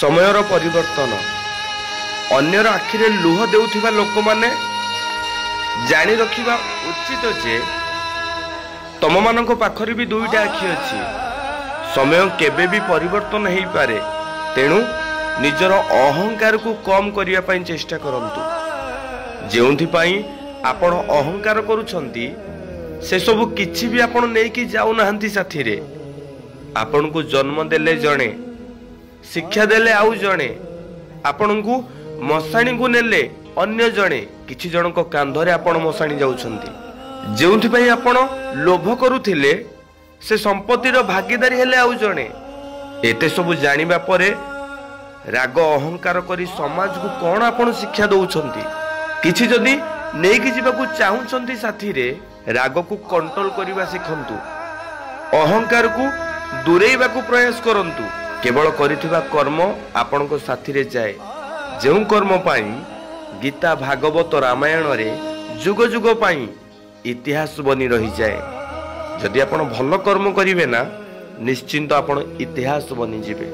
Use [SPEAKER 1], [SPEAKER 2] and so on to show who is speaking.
[SPEAKER 1] समयर परिवर्तन अन्यर आखिरे लुह देउथिबा लोक माने जानी रखिबा उचित जे तम मानक पाखरे भी दुईटा आखि अछि। समय केबे भी परिवर्तन हेई पारे, तेणु निजर अहंकार को कम करिया पई चेष्टा करंतु। जेउंथि पई आपण अहंकार करूछंती से सब किछि भी आपण नै कि जाउ नाहंती साथी रे। आपण को जन्म देले जणे, शिक्षा देले आउ जणे, आपण को मसाणी को नेले अन्य जणे, किछि जनक कांधरे आपण मसाणी जाउछंती। जेउंथि पई आपण लोभ करूथिले से संपत्तिर भागीदारी हेले आउ जणे। एते सब जानिबा परे राग अहंकार करी समाज को कौन आपण शिक्षा दउछंती। किछि जदी नेकी जीवाकू चाहुछंती साथी रे, राग को कंट्रोल करिबा सिखंतु, अहंकार को दूरेइबा को प्रयास करंतु। केवल करिथिबा कर्म आपण को साथी रे जाए। जेउ कर्म पाई गीता भागवत रामायण रे जुग जुग पाई इतिहास बनी रही जाए। जदि आपण भल कर्म करिवे ना, निश्चिंत आपण इतिहास बनी जिवे।